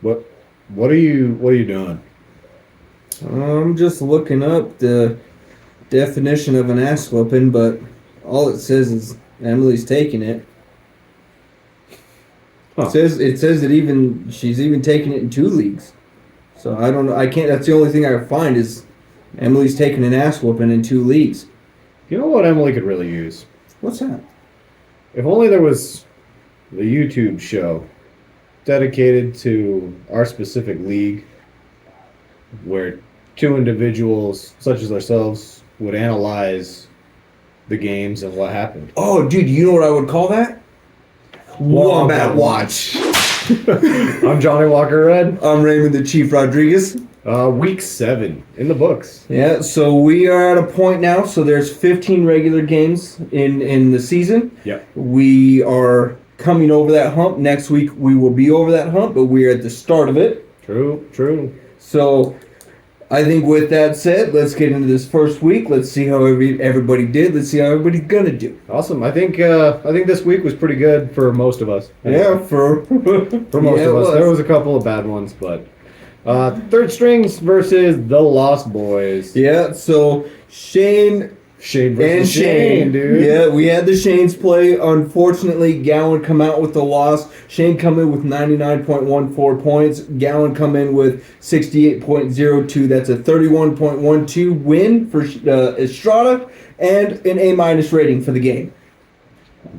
What are you doing? I'm just looking up the definition of an ass whooping, but all it says is Emily's taking it. Huh. It says that she's even taking it in 2 leagues. So I don't know. I can't. That's the only thing I can find is Emily's taking an ass whooping in 2 leagues. You know what Emily could really use? What's that? If only there was the YouTube show dedicated to our specific league where two individuals such as ourselves would analyze the games and what happened. Oh, dude, you know what I would call that? Wombat Watch. I'm Johnny Walker Red. I'm Raymond the Chief Rodriguez. Week 7 in the books. Yeah, so we are at a point now. So there's 15 regular games in the season. Yep. We are coming over that hump. Next week we will be over that hump, but we're at the start of it. True. So I think with that said, let's get into this first week. Let's see how everybody did. Let's see how everybody's gonna do. Awesome. I think this week was pretty good for most of us. Yeah, for most of us. There was a couple of bad ones, but third strings versus the Lost Boys. Yeah, so Shane versus Shane, dude. Yeah, we had the Shanes play. Unfortunately, Gowan come out with the loss. Shane come in with 99.14 points. Gowan come in with 68.02. That's a 31.12 win for Estrada and an A- rating for the game.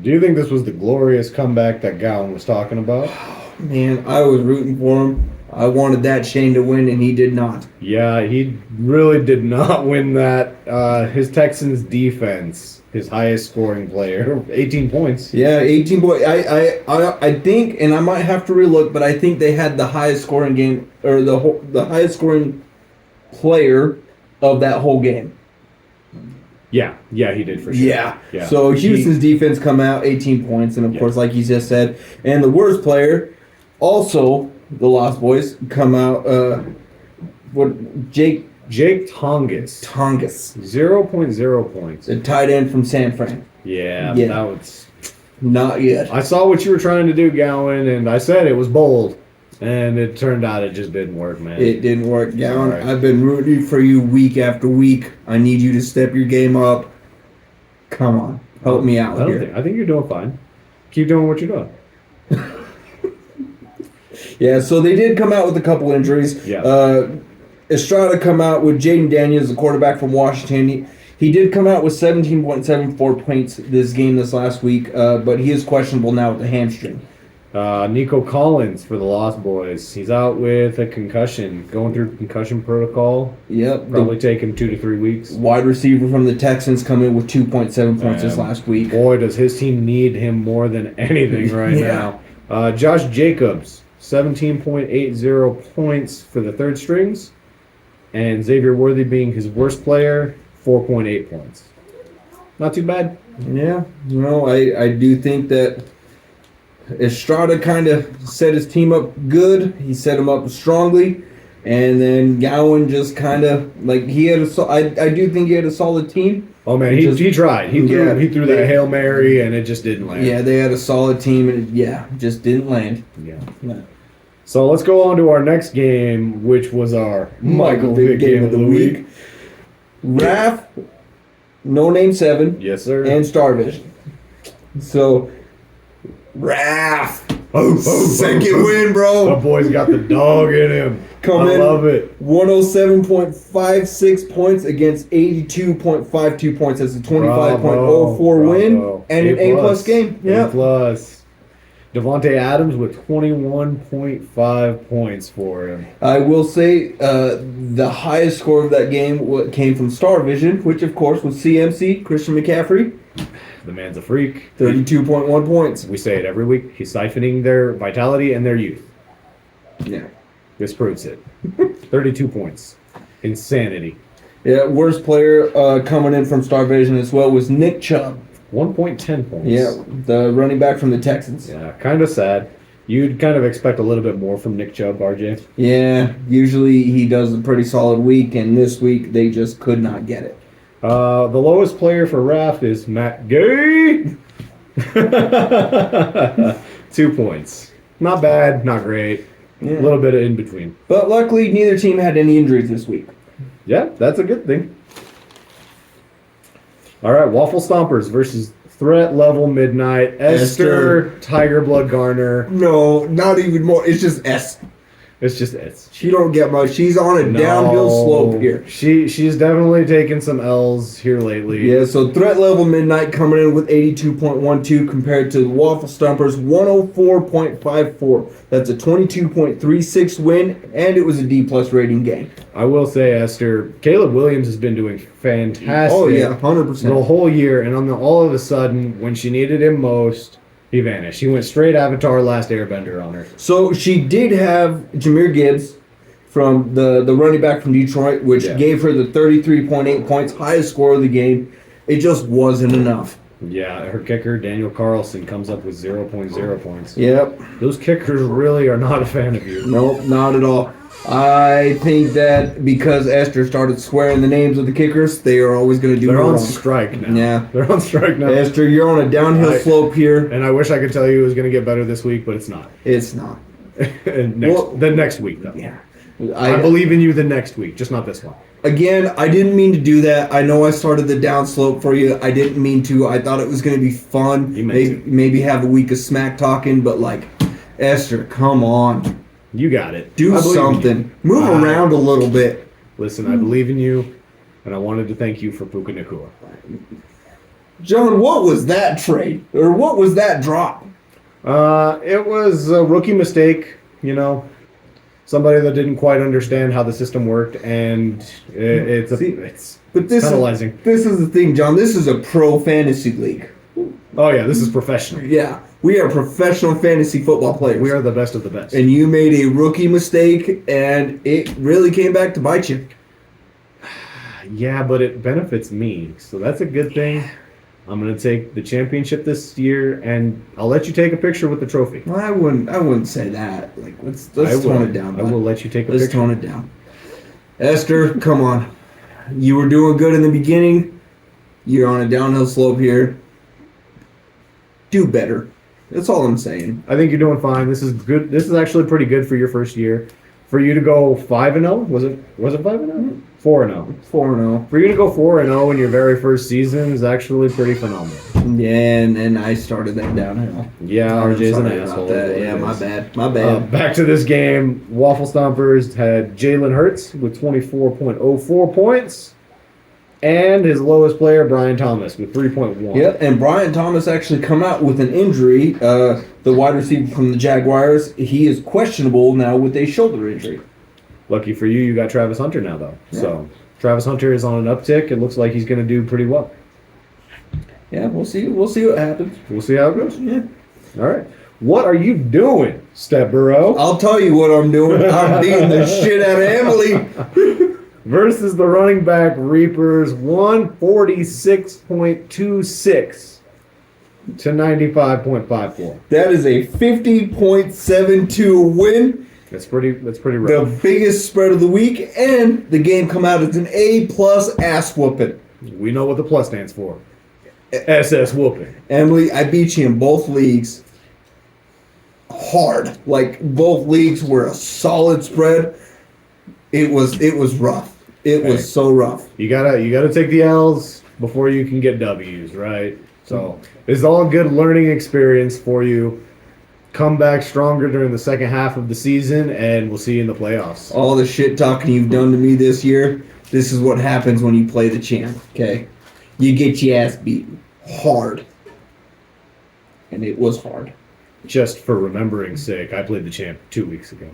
Do you think this was the glorious comeback that Gowan was talking about? Man, I was rooting for him. I wanted that Shane to win, and he did not. Yeah, he really did not win that. His Texans defense, his highest scoring player, 18 points. Yeah, 18 points. I think, and I might have to relook, but I think they had the highest scoring game, or the highest scoring player of that whole game. Yeah, he did for sure. Yeah. So Houston's defense come out 18 points, and of course, like you just said, and the worst player, also the Lost Boys, come out. Jake Tongas. 0.0 points. The tight end from San Fran. Yeah, that was not yet. I saw what you were trying to do, Gowan, and I said it was bold. And it turned out it just didn't work, man. It didn't work, Gowan. Right. I've been rooting for you week after week. I need you to step your game up. Come on. Help me out here. I think you're doing fine. Keep doing what you're doing. Yeah, so they did come out with a couple injuries. Yeah. Estrada come out with Jaden Daniels, the quarterback from Washington. He did come out with 17.74 points this last week, but he is questionable now with the hamstring. Nico Collins for the Lost Boys. He's out with a concussion, going through concussion protocol. Yep. Probably taking 2 to 3 weeks. Wide receiver from the Texans come in with 2.7 points this last week. Boy, does his team need him more than anything right now. Josh Jacobs, 17.80 points for the third strings. And Xavier Worthy being his worst player, 4.8 points. Not too bad. Yeah. I do think that Estrada kind of set his team up good. He set him up strongly. And then Gowan just kind of, he had I do think he had a solid team. Oh, man, he tried. He threw that Hail Mary, and it just didn't land. Yeah, they had a solid team, and it just didn't land. Yeah. So let's go on to our next game, which was our Michael Vick game of the week. Raph, No Name 7. Yes, sir. And Star Vision. So, Raph. Second win, bro. The boy's got the dog in him. I love it. 107.56 points against 82.52 points. That's a 25.04 win and an A+ game. Yeah. A+. Devontae Adams with 21.5 points for him. I will say the highest score of that game came from Star Vision, which of course was CMC, Christian McCaffrey. The man's a freak. 32.1 points. We say it every week. He's siphoning their vitality and their youth. Yeah. This proves it. 32 points. Insanity. Yeah, worst player coming in from Star Vision as well was Nick Chubb. 1.10 points. Yeah, the running back from the Texans. Yeah, kind of sad. You'd kind of expect a little bit more from Nick Chubb, RJ. Yeah, usually he does a pretty solid week, and this week they just could not get it. The lowest player for Raph is Matt Gay. 2 points. Not bad, not great. Yeah. A little bit of in between. But luckily, neither team had any injuries this week. Yeah, that's a good thing. All right, Waffle Stompers versus Threat Level Midnight. Esther Tiger Blood Garner. No, not even more. It's just S. It's just it's. She don't get much. She's on a downhill slope here. She's definitely taken some L's here lately. Yeah, so Threat Level Midnight coming in with 82.12 compared to the Waffle Stompers 104.54. That's a 22.36 win, and it was a D+ rating game. I will say, Esther, Caleb Williams has been doing fantastic. Oh yeah, 100%. The whole year, and all of a sudden, when she needed him most, he vanished. He went straight Avatar Last Airbender on her. So she did have Jahmyr Gibbs from the running back from Detroit, which gave her the 33.8 points, highest score of the game. It just wasn't enough. Yeah, her kicker, Daniel Carlson, comes up with 0.0 points. Yep. Those kickers really are not a fan of you. Nope, not at all. I think that because Esther started swearing the names of the kickers, they are always going to do They're on wrong. strike now. Yeah. They're on strike now. Esther, you're on a downhill slope here. And I wish I could tell you it was going to get better this week, but it's not. It's not. And the next week, though. Yeah. I believe in you the next week, just not this one. Again, I didn't mean to do that. I know I started the downslope for you. I didn't mean to. I thought it was going to be fun. Maybe have a week of smack talking, but like, Esther, come on. You got it. Do something. Move around a little bit. Listen, I believe in you, and I wanted to thank you for Puka Nakua. John, what was that trade? Or what was that drop? It was a rookie mistake, somebody that didn't quite understand how the system worked, and it's penalizing. This is the thing, John. This is a pro fantasy league. Oh yeah, this is professional. Yeah, we are professional fantasy football players. We are the best of the best. And you made a rookie mistake, and it really came back to bite you. Yeah, but it benefits me, so that's a good thing. I'm gonna take the championship this year, and I'll let you take a picture with the trophy. Well, I wouldn't say that. Like, let's tone it down. I will let you take a picture. Let's tone it down. Esther, come on. You were doing good in the beginning. You're on a downhill slope here. Do better. That's all I'm saying. I think you're doing fine. This is good. This is actually pretty good for your first year. For you to go 5-0, was it 5-0? 4-0. 4-0. For you to go 4-0 in your very first season is actually pretty phenomenal. Yeah, and I started that downhill. Yeah, RJ's an asshole. Yeah, my bad. Back to this game. Waffle Stompers had Jalen Hurts with 24.04 points. And his lowest player, Brian Thomas, with 3.1. Yep, and Brian Thomas actually come out with an injury. The wide receiver from the Jaguars, he is questionable now with a shoulder injury. Lucky for you, you got Travis Hunter now, though. Yeah. So Travis Hunter is on an uptick. It looks like he's going to do pretty well. Yeah, we'll see. We'll see what happens. We'll see how it goes. Yeah. All right. What are you doing, Step Burrow? I'll tell you what I'm doing. I'm beating the shit out of Emily. Versus the running back Reapers, 146.26 to 95.54. That is a 50.72 win. That's pretty rough. The biggest spread of the week, and the game come out as an A+ ass whooping. We know what the plus stands for. SS whooping. Emily, I beat you in both leagues. Hard. Like, both leagues were a solid spread. It was rough. It was so rough. You gotta take the L's before you can get W's, right? So it's all a good learning experience for you. Come back stronger during the second half of the season, and we'll see you in the playoffs. All the shit talking you've done to me this year, this is what happens when you play the champ, okay? You get your ass beaten. Hard. And it was hard. Just for remembering's sake, I played the champ 2 weeks ago.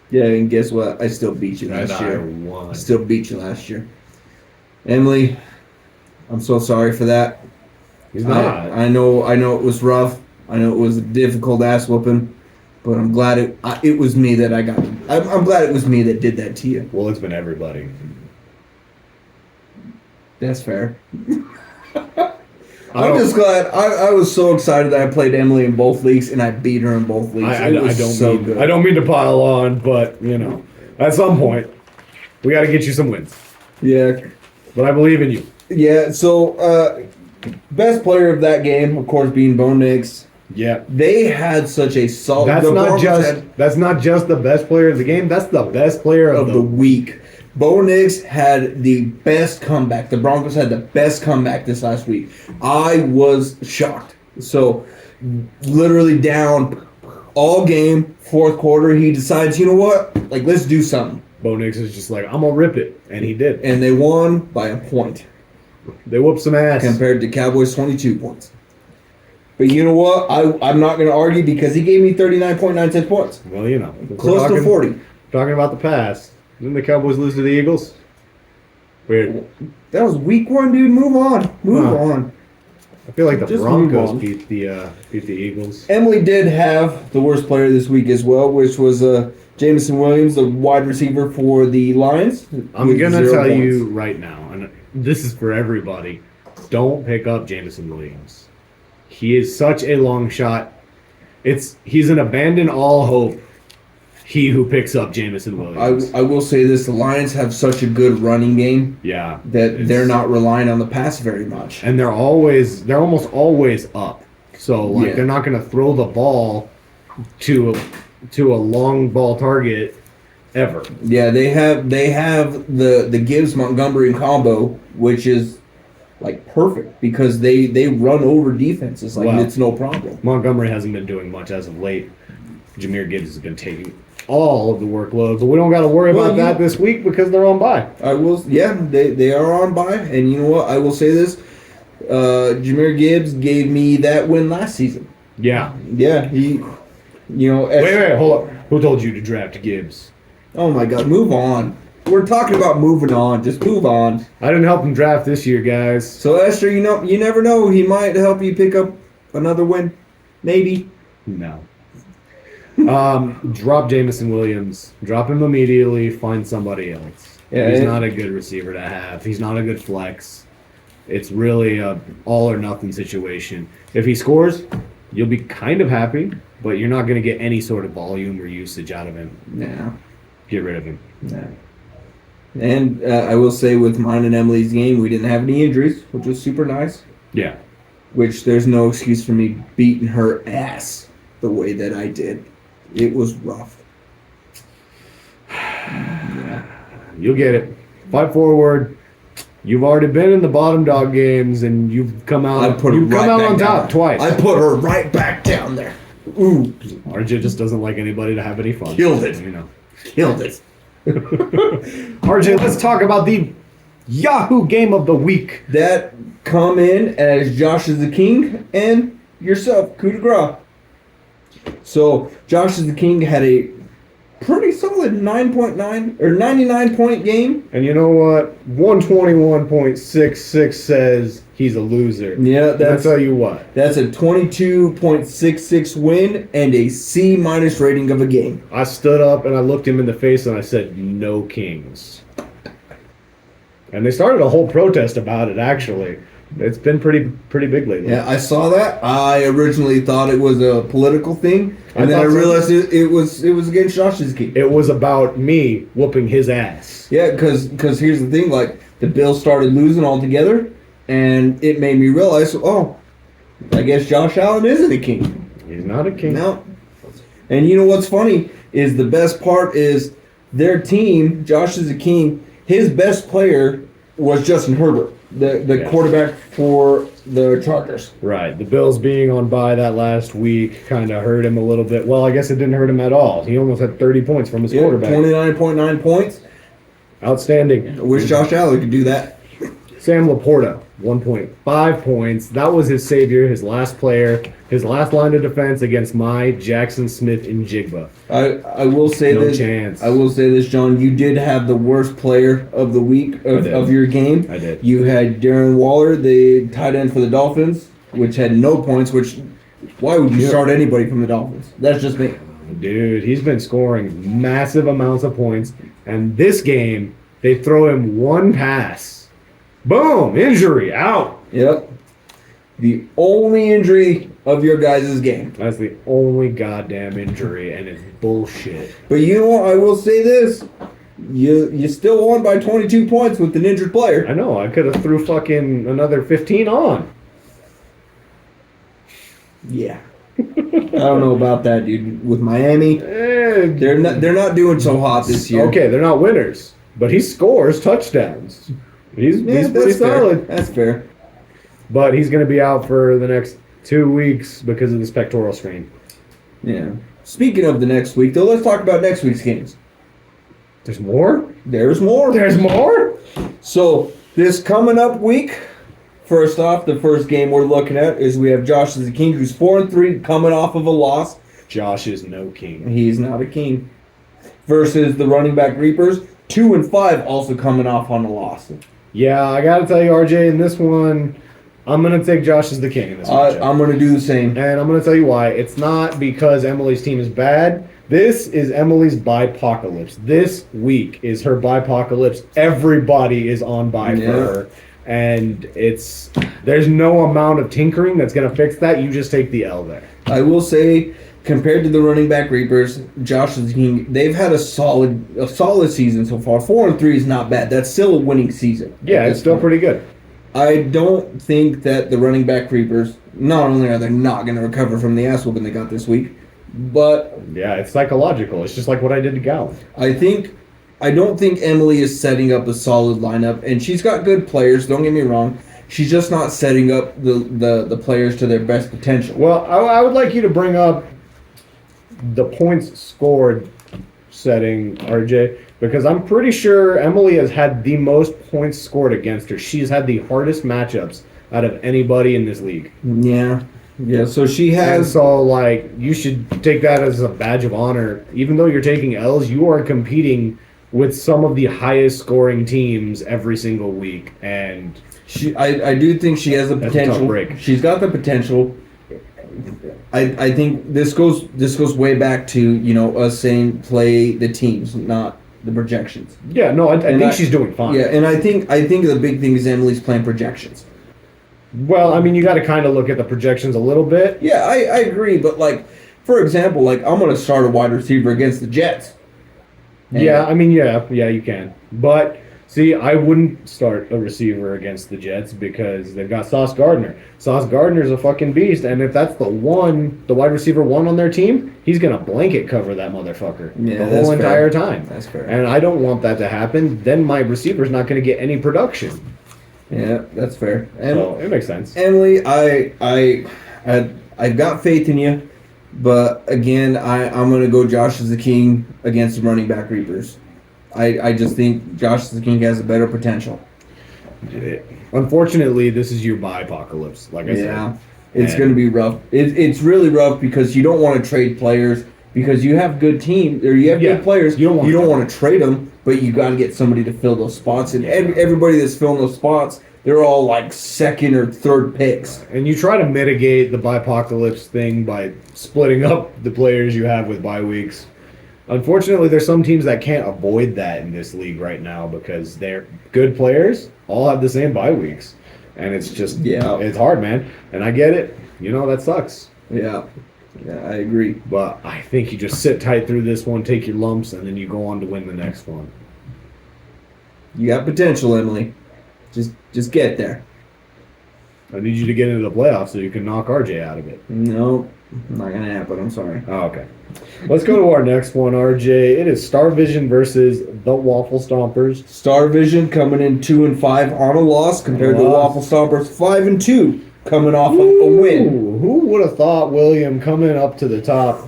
Yeah, and guess what? I still beat you last year. I won. I still beat you last year. Emily, I'm so sorry for that. He's not. I know it was rough. I know it was a difficult ass whooping, but I'm glad it was me that I got. I'm glad it was me that did that to you. Well, it's been everybody. That's fair. I'm just glad. I was so excited that I played Emily in both leagues and I beat her in both leagues. I don't mean to pile on, but at some point we got to get you some wins. Yeah, but I believe in you. Yeah. So best player of that game, of course, being Bo Nix. Yeah. They had such a solid. That's not just the best player of the game. That's the best player of the week. Bo Nix had the best comeback. The Broncos had the best comeback this last week. I was shocked. So, literally down all game, fourth quarter, he decides, you know what? Like, let's do something. Bo Nix is just like, I'm going to rip it. And he did. And they won by a point. They whooped some ass. Compared to Cowboys' 22 points. But you know what? I'm not going to argue because he gave me 39.96 points. Well, you know. Close to 40. Talking about the past. Didn't the Cowboys lose to the Eagles? Weird. That was week 1, dude. Move on. Move on. I feel like the Broncos beat the Eagles. Emily did have the worst player this week as well, which was Jameson Williams, the wide receiver for the Lions. I'm going to tell you right now, and this is for everybody, don't pick up Jameson Williams. He is such a long shot. He's an abandon all hope. He who picks up Jameson Williams. I will say this: the Lions have such a good running game. Yeah, that they're not relying on the pass very much, and they're almost always up. So they're not going to throw the ball to a long ball target ever. Yeah, they have the Gibbs Montgomery combo, which is like perfect because they run over defenses like it's no problem. Montgomery hasn't been doing much as of late. Jameer Gibbs has been taking all of the workload, but we don't got to worry about that this week because they're on bye. They are on bye, and you know what? I will say this: Jameer Gibbs gave me that win last season. Yeah, he, wait, hold up. Who told you to draft Gibbs? Oh my God, move on. We're talking about moving on. Just move on. I didn't help him draft this year, guys. So Esther, you never know. He might help you pick up another win, maybe. No. Drop Jameson Williams. Drop him immediately. Find somebody else. Yeah, he's not a good receiver to have. He's not a good flex. It's really a all or nothing situation. If he scores, you'll be kind of happy, but you're not going to get any sort of volume or usage out of him. Yeah. Get rid of him. Yeah. And I will say with mine and Emily's game, we didn't have any injuries, which was super nice. Yeah. Which there's no excuse for me beating her ass the way that I did. It was rough. Yeah. You'll get it. Fight forward. You've already been in the bottom dog games, and you've come out. On top twice. I put her right back down there. Ooh. RJ just doesn't like anybody to have any fun. Killed it. Killed it. RJ, let's talk about the Yahoo game of the week. That come in as Josh is the king and yourself, coup de grace. So Josh is the king had a pretty solid 9.9 or 99-point game. And you know what? 121.66 says he's a loser. Yeah, I'll tell you what. That's a 22.66 win and a C- rating of a game. I stood up and I looked him in the face and I said, "No kings." And they started a whole protest about it, actually. It's been pretty big lately. Yeah, I saw that. I originally thought it was a political thing, and then I realized it was against Josh's king. It was about me whooping his ass. Yeah, because here's the thing, like, the Bills started losing altogether, and it made me realize, I guess Josh Allen isn't a king. He's not a king. No. And you know what's funny is the best part is their team, Josh is a king, his best player was Justin Herbert. The quarterback for the Chargers. Right. The Bills being on bye that last week kind of hurt him a little bit. Well, I guess it didn't hurt him at all. He almost had 30 points from his quarterback. 29.9 points. Outstanding. I wish Josh Allen could do that. Sam Laporta, 1.5 points. That was his savior, his last player, his last line of defense against my Jackson Smith and Jigba. I will say this. No chance. I will say this, John. You did have the worst player of the week of your game. I did. You had Darren Waller, the tight end for the Dolphins, which had no points. Why would you start anybody from the Dolphins? That's just me. Dude, he's been scoring massive amounts of points, and this game they throw him one pass. Boom! Injury, out. Yep. The only injury of your guys' game. That's the only goddamn injury, and it's bullshit. But you know what? I will say this. You still won by 22 points with an injured player. I know. I could have threw fucking another 15 on. Yeah. I don't know about that, dude. With Miami, they're not doing so hot this year. Okay, they're not winners, but he scores touchdowns. He's pretty that's solid. Fair. That's fair. But he's going to be out for the next 2 weeks because of this pectoral strain. Yeah. Speaking of the next week, though, let's talk about next week's games. There's more? There's more. There's more? So, this coming up week, first off, the first game we're looking at is we have Josh the King, who's 4-3, coming off of a loss. Josh is no king. He's not a king. Versus the running back Reapers, 2-5, also coming off on a loss. Yeah, I got to tell you, RJ, in this one, I'm going to take Josh as the king in this matchup. I'm going to do the same. And I'm going to tell you why. It's not because Emily's team is bad. This is Emily's bipocalypse. This week is her bipocalypse. Everybody is on bye for her. And there's no amount of tinkering that's going to fix that. You just take the L there. I will say, compared to the running back Reapers, Josh the King, they've had a solid season so far. 4-3 is not bad. That's still a winning season. Yeah, it's still pretty good. I don't think that the running back Reapers, not only are they not going to recover from the ass whooping they got this week, but yeah, it's psychological. It's just like what I did to Gowan. I don't think Emily is setting up a solid lineup, and she's got good players, don't get me wrong. She's just not setting up the players to their best potential. Well, I would like you to bring up the points scored setting, RJ, because I'm pretty sure Emily has had the most points scored against her. She's had the hardest matchups out of anybody in this league. Yeah, so she has... And so, like, you should take that as a badge of honor. Even though you're taking L's, you are competing with some of the highest scoring teams every single week. And I do think she has the potential. A tough break. She's got the potential. I think this goes way back to, us saying play the teams, not the projections. Yeah, no, I think she's doing fine. Yeah, and I think the big thing is Emily's playing projections. Well, I mean, you got to kind of look at the projections a little bit. Yeah, I agree, but for example, I'm going to start a wide receiver against the Jets. Yeah, I mean, yeah, you can. But see, I wouldn't start a receiver against the Jets because they've got Sauce Gardner. Sauce Gardner's a fucking beast, and if that's the wide receiver one on their team, he's gonna blanket cover that motherfucker the whole entire time. That's fair. And I don't want that to happen. Then my receiver's not gonna get any production. Yeah, that's fair. And so it makes sense. Emily, I've got faith in you, but again, I'm gonna go Josh as the King against the running back Reapers. I just think Josh the King has a better potential. Unfortunately, this is your apocalypse, like I said. It's going to be rough. It's really rough because you don't want to trade players because you have good teams or you have good players. You don't want to trade them, but you got to get somebody to fill those spots. And everybody that's filling those spots, they're all like second or third picks. And you try to mitigate the bipocalypse thing by splitting up the players you have with bye weeks. Unfortunately, there's some teams that can't avoid that in this league right now because they're good players all have the same bye weeks. And it's just, it's hard, man. And I get it. That sucks. Yeah, I agree. But I think you just sit tight through this one, take your lumps, and then you go on to win the next one. You got potential, Emily. Just get there. I need you to get into the playoffs so you can knock RJ out of it. No, not going to happen. I'm sorry. Oh, okay. Let's go to our next one, RJ. It is Star Vision versus the Waffle Stompers. Star Vision coming in 2-5 on a loss compared to Waffle Stompers 5-2 coming off of a win. Who would have thought William coming up to the top?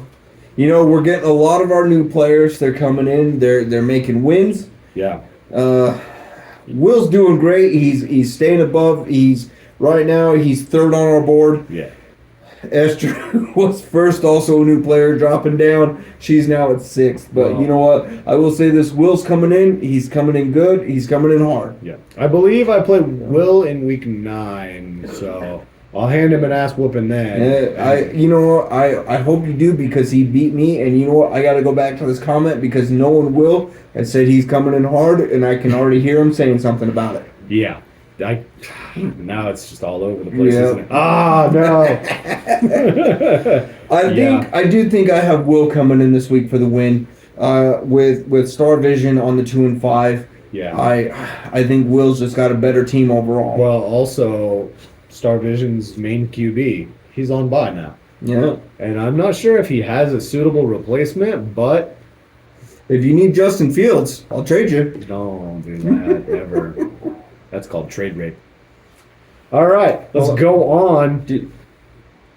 We're getting a lot of our new players. They're coming in. They're making wins. Yeah. Will's doing great. He's staying above. Right now he's third on our board. Yeah. Esther was first, also a new player, dropping down. She's now at 6th. But you know what? I will say this. Will's coming in. He's coming in good. He's coming in hard. Yeah. I believe I played Will in week 9, so I'll hand him an ass whooping then. I hope you do because he beat me. And you know what? I got to go back to this comment because no one will has said he's coming in hard, and I can already hear him saying something about it. Yeah. Now it's just all over the place, isn't it? Ah, no. I do think I have Will coming in this week for the win. With Star Vision on the 2-5. Yeah. I think Will's just got a better team overall. Well, also Star Vision's main QB, he's on bye now. Yeah. And I'm not sure if he has a suitable replacement, but If you need Justin Fields, I'll trade you. don't do that ever. That's called trade rape. All right, let's go on. Dude,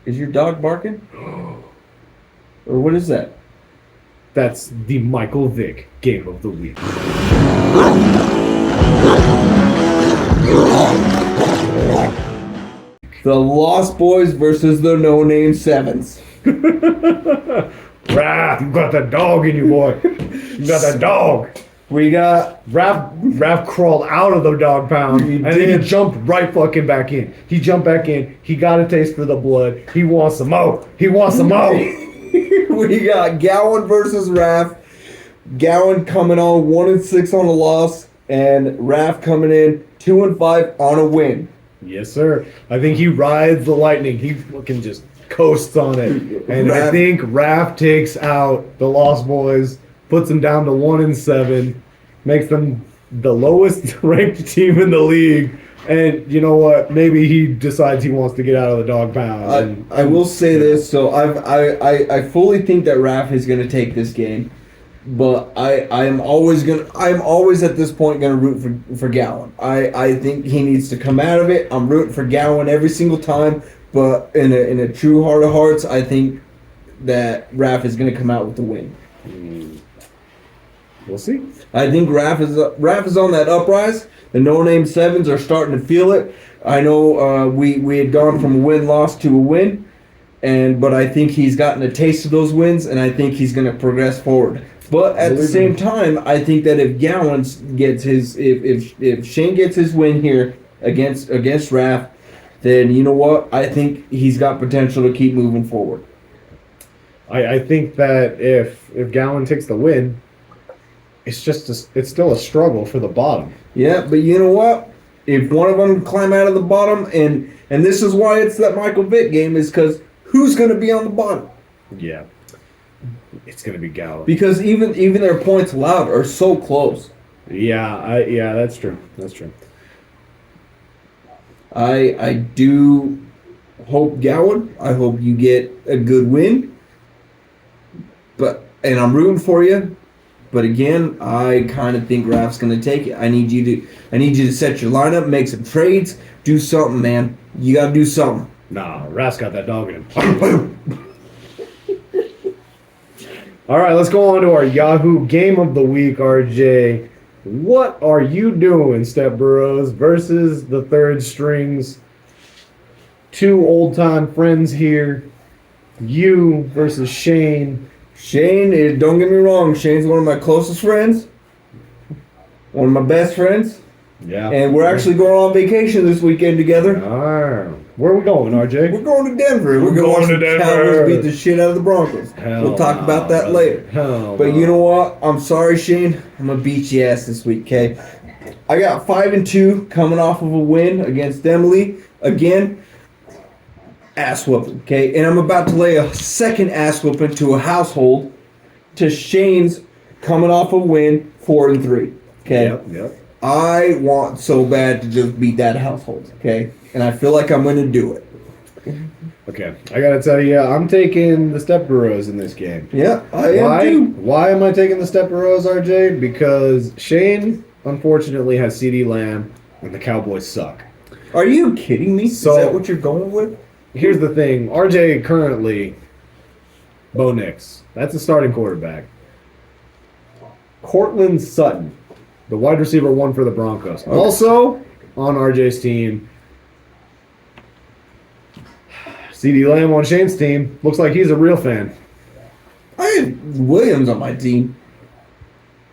is your dog barking? Or what is that? That's the Michael Vick Game of the Week. The Lost Boys versus the No Name Sevens. Raph, you got that dog in you, boy. You got that dog. We got Raph crawled out of the dog pound and then he jumped right fucking back in. He jumped back in. He got a taste for the blood. He wants some more. He wants some more. we got Gowan versus Raph. Gowan coming on 1-6 on a loss, and Raph coming in 2-5 on a win. Yes, sir. I think he rides the lightning. He fucking just coasts on it. And I think Raph takes out the Lost Boys, puts them down to 1-7, makes them the lowest ranked team in the league. And you know what? Maybe he decides he wants to get out of the dog pound. I will say this. So I fully think that Raph is going to take this game, but I'm always at this point going to root for Gowan. I think he needs to come out of it. I'm rooting for Gowan every single time, but in a true heart of hearts, I think that Raph is going to come out with the win. We'll see. I think Raph is on that uprise. The No Name Sevens are starting to feel it. I know we had gone from a win-loss to a win, but I think he's gotten a taste of those wins, and I think he's going to progress forward. But at the same time, I think that if Gowan gets if Shane gets his win here against Raph, then you know what? I think he's got potential to keep moving forward. I think that if Gowan takes the win, it's still a struggle for the bottom. Yeah, but you know what? If one of them climb out of the bottom, and this is why it's that Michael Vick game, is because who's going to be on the bottom? Yeah, it's going to be Gowan. Because even their points allowed are so close. Yeah, that's true. That's true. I do hope Gowan. I hope you get a good win. And I'm rooting for you. But again, I kind of think Raph's going to take it. I need you to set your lineup, make some trades, do something, man. You got to do something. Nah, Raph's got that dog in him. All right, let's go on to our Yahoo Game of the Week, RJ. What are you doing, Step Burrows versus the third strings? Two old-time friends here. You versus Shane. Shane, don't get me wrong, Shane's one of my closest friends. One of my best friends. Yeah. And we're actually going on vacation this weekend together. Where are we going, RJ? We're going to Denver. We're going to Denver. Cowboys beat the shit out of the Broncos. We'll talk about that later. But you know what? I'm sorry, Shane. I'm going to beat your ass this week, okay? I got 5-2 coming off of a win against Emily. Again, ass whooping, okay? And I'm about to lay a second ass whooping to a household to Shane's coming off a win 4-3, okay? Yep. I want so bad to just beat that household, okay? And I feel like I'm going to do it. Okay, I gotta tell you, I'm taking the Step Burrows in this game. Yeah, I am too. Why am I taking the Step Burrows, RJ? Because Shane, unfortunately, has CeeDee Lamb, and the Cowboys suck. Are you kidding me? So, is that what you're going with? Here's the thing. RJ currently, Bo Nix. That's a starting quarterback. Cortland Sutton, the wide receiver one for the Broncos. Okay. Also, on RJ's team, CeeDee Lamb on Shane's team. Looks like he's a real fan. I have Williams on my team.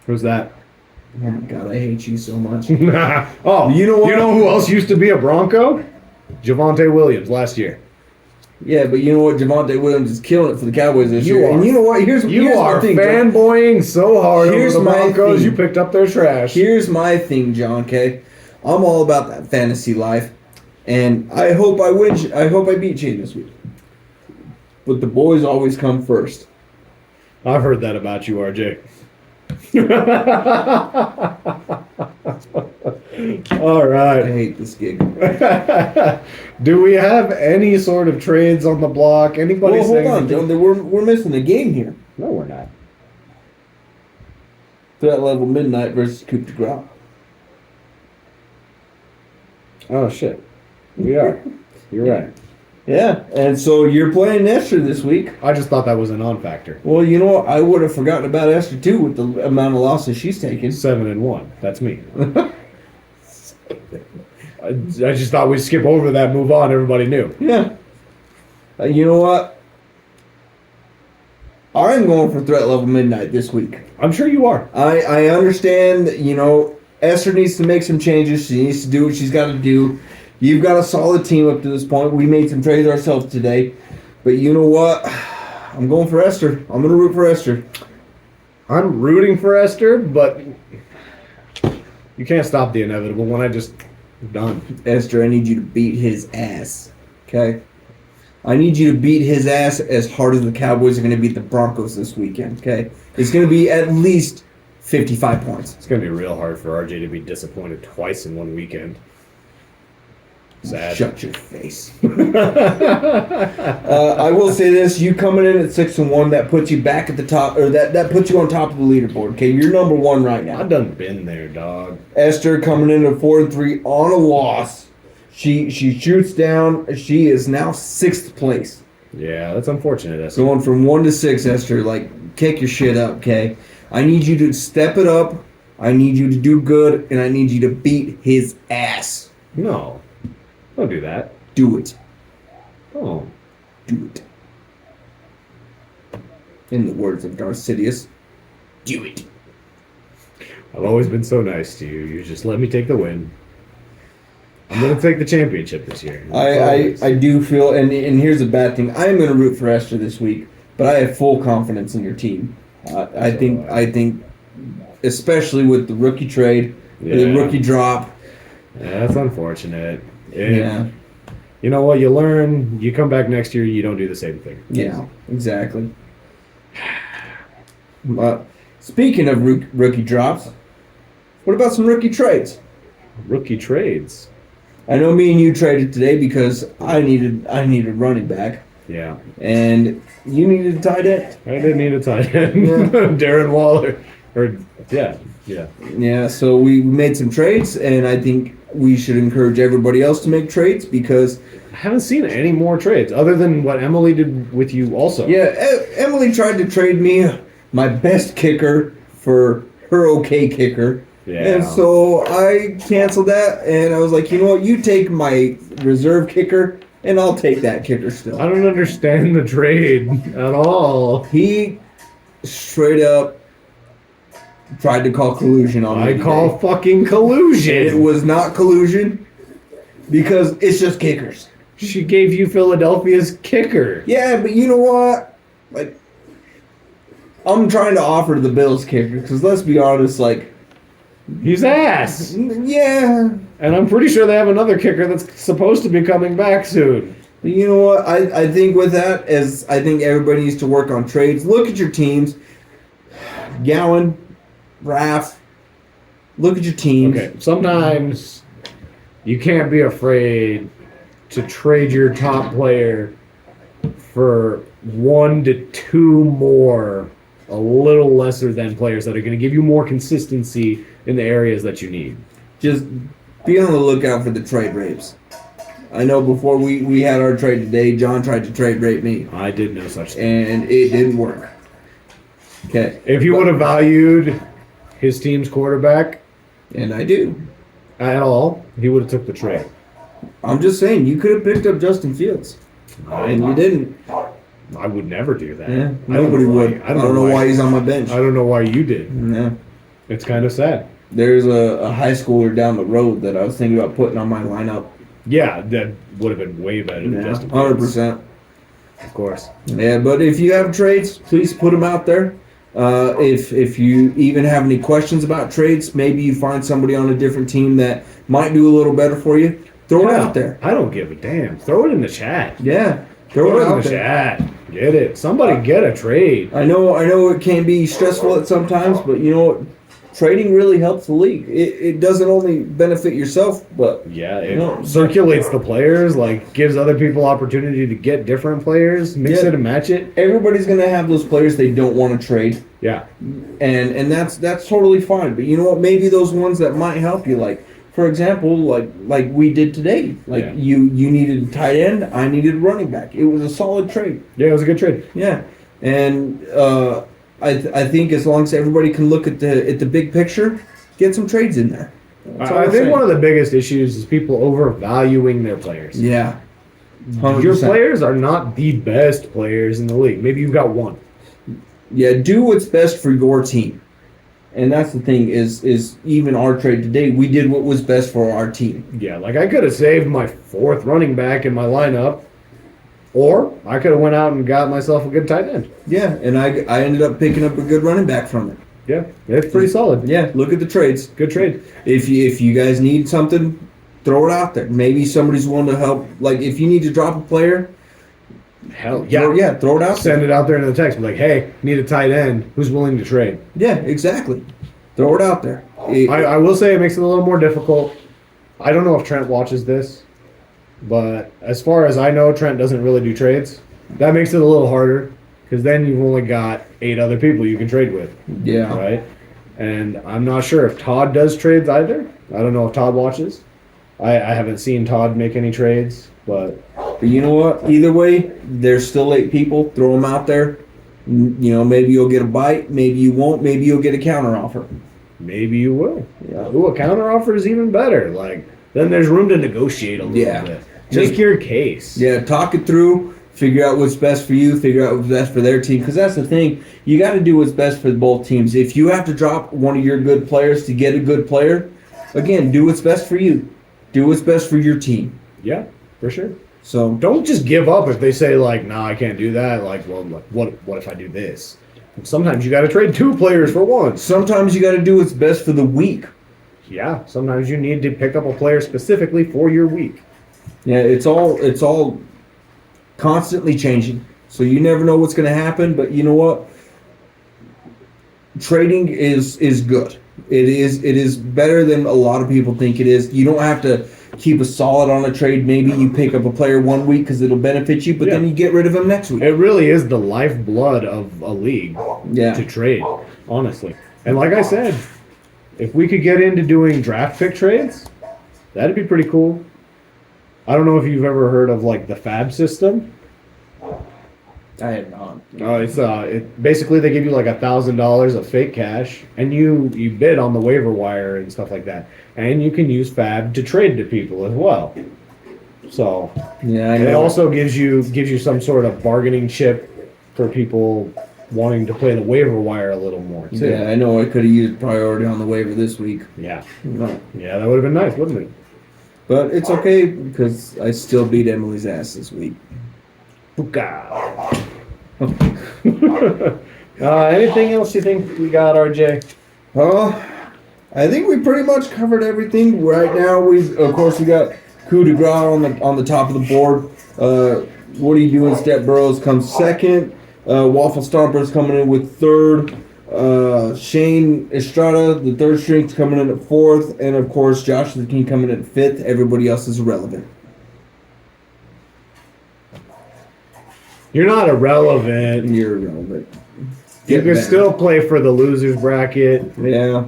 Who's that? Oh my God, I hate you so much. Oh, you know what? You know who else used to be a Bronco? Javonte Williams last year. Yeah, but you know what? Javonte Williams is killing it for the Cowboys this year. And you know what? Here's my thing, fanboying so hard over the Broncos. You picked up their trash. Here's my thing, John, okay? I'm all about that fantasy life. And I hope I win. I hope I beat Shane this week. But the boys always come first. I've heard that about you, RJ. All I right. hate this gig. Do we have any sort of trades on the block? Anybody Well, hold saying on, anything? Joe. We're missing a game here. No, we're not. Threat level midnight versus Coup de Grace. Oh shit. We are. You're right. Yeah, and so you're playing Esther this week. I just thought that was a non-factor. Well, you know what? I would have forgotten about Esther too with the amount of losses she's taken. 7-1. That's me. I just thought we'd skip over that, move on. Everybody knew. Yeah. You know what? I'm going for threat level midnight this week. I'm sure you are. I understand, Esther needs to make some changes. She needs to do what she's got to do. You've got a solid team up to this point. We made some trades ourselves today. But you know what? I'm going for Esther. I'm going to root for Esther. I'm rooting for Esther, but you can't stop the inevitable when I just done. Esther, I need you to beat his ass. Okay? I need you to beat his ass as hard as the Cowboys are going to beat the Broncos this weekend. Okay? It's going to be at least 55 points. It's going to be real hard for RJ to be disappointed twice in one weekend. Sad. Shut your face. I will say this: you coming in at 6-1, that puts you back at the top, or that puts you on top of the leaderboard. Okay, you're number one right now. I done been there, dog. Esther coming in at 4-3 on a loss. She shoots down. She is now 6th place. Yeah, that's unfortunate, Esther. Going from 1 to 6, Esther. Like, kick your shit up, okay? I need you to step it up. I need you to do good, and I need you to beat his ass. No. Don't do that. Do it. Oh. Do it. In the words of Darth Sidious, do it. I've always been so nice to you. You just let me take the win. I'm going to take the championship this year. I do feel, and here's the bad thing. I am going to root for Esther this week, but I have full confidence in your team. I think, especially with the rookie trade, the rookie drop. Yeah, that's unfortunate. Yeah. You know what? You learn. You come back next year, you don't do the same thing. Yeah, exactly. Speaking of rookie drops, what about some rookie trades? Rookie trades. I know me and you traded today because I needed running back, Yeah. and you needed a tight end. I didn't need a tight end. Yeah. Darren Waller. Yeah. Yeah, so we made some trades, and I think we should encourage everybody else to make trades because I haven't seen any more trades other than what Emily did with you also. yeah, Emily tried to trade me my best kicker for her okay kicker. Yeah. And so I canceled that, and I was like, you know what? You take my reserve kicker, and I'll take that kicker still. I don't understand the trade at all. He straight up tried to call collusion on me. I call today. fucking collusion. It was not collusion because it's just kickers. She gave you Philadelphia's kicker. Yeah, but you know what? Like, I'm trying to offer the Bills kicker because let's be honest, like, He's ass. yeah. And I'm pretty sure they have another kicker that's supposed to be coming back soon. But you know what? I think with that, I think everybody needs to work on trades. Look at your teams. Gowan, Raph, look at your teams. Okay, sometimes you can't be afraid to trade your top player for 1 to 2 more, a little lesser than players that are going to give you more consistency in the areas that you need. Just be on the lookout for the trade rapes. I know before we had our trade today, John tried to trade rape me, I did no such thing. and it didn't work. Okay. If he would have valued his team's quarterback And I do. at all, he would have took the trade. I'm just saying, you could have picked up Justin Fields, and you didn't. I would never do that. Yeah, I don't nobody know why- would. I don't know why he's on my bench. I don't know why you did. Yeah. It's kind of sad. There's a high schooler down the road that I was thinking about putting on my lineup. Yeah, that would have been way better than Yeah, Justin Fields. 100%. Of course. Yeah, but if you have trades, please put them out there. If you even have any questions about trades, maybe you find somebody on a different team that might do a little better for you, throw it Yeah, out there. I don't give a damn. Throw it in the chat. Yeah, Throw throw it it in out the there. chat. Get it. Somebody get a trade. I know it can be stressful at sometimes, but you know what? trading really helps the league. It doesn't only benefit yourself, but Yeah, it circulates the players, like gives other people opportunity to get different players, mix it and match it. Everybody's gonna have those players they don't want to trade. Yeah. And that's totally fine. But you know what? Maybe those ones that might help you, like for example, like we did today. Like you needed a tight end, I needed a running back. It was a solid trade. Yeah, it was a good trade. Yeah, and I think as long as everybody can look at the big picture, get some trades in there. I think one of the biggest issues is people overvaluing their players. Yeah. 100%. Your players are not the best players in the league. Maybe you've got one. Yeah, do what's best for your team. And that's the thing is even our trade today, we did what was best for our team. Yeah, like I could have saved my fourth running back in my lineup, or I could have went out and got myself a good tight end. Yeah, and I ended up picking up a good running back from it. Yeah, it's pretty solid. Yeah, look at the trades. Good trade. If you guys need something, throw it out there. Maybe somebody's willing to help. Like if you need to drop a player, hell yeah, throw it out. Send it out there in the text. Be like, hey, need a tight end. Who's willing to trade? Yeah, exactly. Throw it out there. I will say it makes it a little more difficult. I don't know if Trent watches this, but as far as I know, Trent doesn't really do trades. That makes it a little harder because then you've only got 8 other people you can trade with. Yeah. Right? And I'm not sure if Todd does trades either. I don't know if Todd watches. I haven't seen Todd make any trades, but you know what? Either way, there's still 8 people. Throw them out there. You know, maybe you'll get a bite. Maybe you won't. Maybe you'll get a counter offer. Maybe you will. Yeah. Ooh, a counter offer is even better. Like then there's room to negotiate a little bit. Make your case. Yeah, talk it through. Figure out what's best for you. Figure out what's best for their team. Because that's the thing. You got to do what's best for both teams. If you have to drop one of your good players to get a good player, again, do what's best for you. Do what's best for your team. Yeah, for sure. So don't just give up if they say like, "Nah, I can't do that." Like, well, like, what if I do this? Sometimes you got to trade 2 players for one. Sometimes you got to do what's best for the week. Yeah, sometimes you need to pick up a player specifically for your week. Yeah, it's all constantly changing. So you never know what's going to happen, but you know what? Trading is good. It is better than a lot of people think it is. You don't have to keep a solid on a trade. Maybe you pick up a player one week because it'll benefit you, but then you get rid of him next week. It really is the lifeblood of a league to trade, honestly. And like I said, if we could get into doing draft pick trades, that'd be pretty cool. I don't know if you've ever heard of like the Fab system. I have not. It basically they give you like $1,000 of fake cash, and you bid on the waiver wire and stuff like that, and you can use Fab to trade to people as well. So yeah, I know. It also gives you some sort of bargaining chip for people wanting to play the waiver wire a little more too. Yeah, I know. I could have used priority on the waiver this week. Yeah, No. yeah, that would have been nice, wouldn't it? But it's okay because I still beat Emily's ass this week. Anything else you think we got, RJ? I think we pretty much covered everything. Right now, we got Coup de Grace on the top of the board. What are you doing? Step Burrows comes second. Waffle Stompers coming in with third. Shane Estrada, the third string's coming in at fourth, and of course Josh the King coming in at fifth. Everybody else is irrelevant. You're not irrelevant. You're irrelevant. You can still play for the losers bracket. Yeah.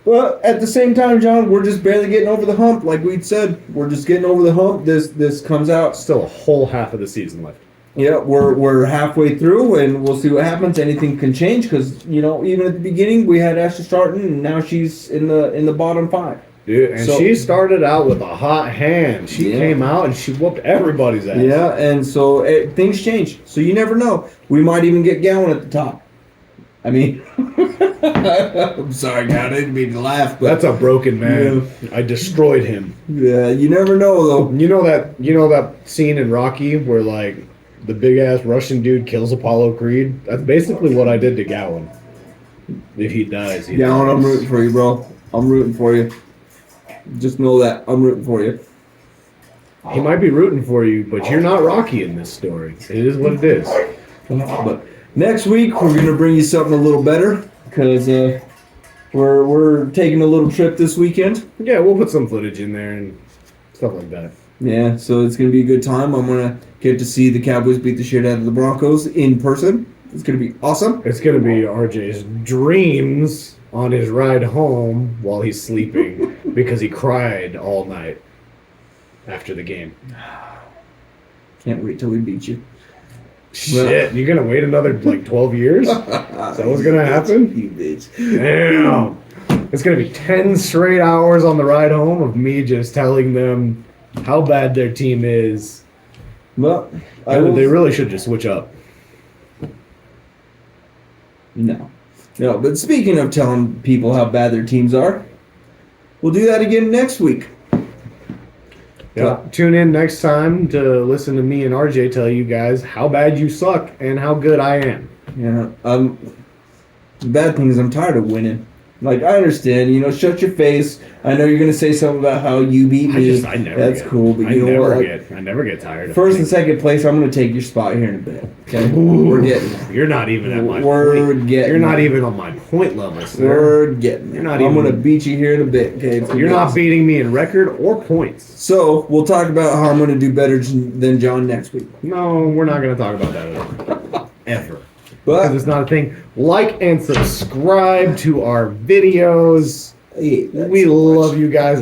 But at the same time, John, we're just barely getting over the hump. Like we'd said, we're just getting over the hump. This comes out. Still a whole half of the season left. Yeah, we're halfway through, and we'll see what happens. Anything can change because even at the beginning we had Ashley starting, and now she's in the bottom 5. Dude, and she started out with a hot hand. She came out and she whooped everybody's ass. Yeah, and so things change. So you never know. We might even get Gowan at the top. I mean, I'm sorry, God, I didn't mean to laugh, but that's a broken man. Yeah. I destroyed him. Yeah, you never know though. You know that scene in Rocky where like the big ass Russian dude kills Apollo Creed? That's basically what I did to Gowan. If he dies, he Gowan, dies. I'm rooting for you, bro. I'm rooting for you. Just know that. I'm rooting for you. He might be rooting for you, but you're not Rocky in this story. It is what it is. But next week, we're going to bring you something a little better because We're taking a little trip this weekend. Yeah, we'll put some footage in there and stuff like that. Yeah, so it's gonna be a good time. I'm gonna get to see the Cowboys beat the shit out of the Broncos in person. It's gonna be awesome. It's gonna be RJ's dreams on his ride home while he's sleeping because he cried all night after the game. Can't wait till we beat you. Shit, you're gonna wait another like 12 years? Is that what's gonna happen? You bitch. Damn. It's gonna be 10 straight hours on the ride home of me just telling them how bad their team is. Well, They really should just switch up. No, but speaking of telling people how bad their teams are, we'll do that again next week. Yeah. Tune in next time to listen to me and RJ tell you guys how bad you suck and how good I am. Yeah, the bad thing is I'm tired of winning. Like, I understand, shut your face. I know you're going to say something about how you beat me. I never That's get, cool, but you know what? I never get tired of First and second place, I'm going to take your spot here in a bit. Okay? Ooh, We're getting there. You're not even at my We're point. getting You're not there. even on my point level, sir. We're getting there. You're not I'm even- going to beat you here in a bit. Okay? You're not beating me in record or points. So, we'll talk about how I'm going to do better than John next week. No, we're not going to talk about that at all. Ever. But Because it's not a thing. Like and subscribe to our videos. Hey, that's We so love much. you guys.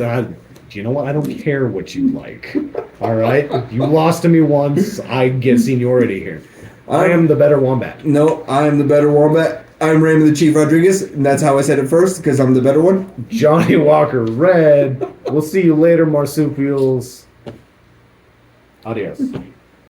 You know what? I don't care what you like. All right? You lost to me once. I get seniority here. I am the better Wombat. No, I am the better Wombat. I'm Raymond the Chief Rodriguez, and that's how I said it first, because I'm the better one. Johnny Walker Red. We'll see you later, marsupials. Adios.